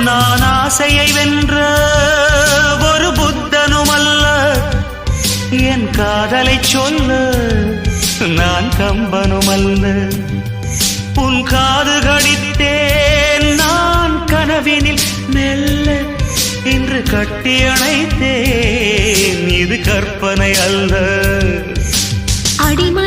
நான் ஆசையை வென்ற ஒரு புத்தனும் அல்ல, என் காதலை சொல்ல நான் கம்பனும் அல்ல. உன் காது கடித்தேன் நான் கனவினில் மெல்ல, இன்று கட்டி அணைத்தேன் இது கற்பனை அல்ல. அடிமை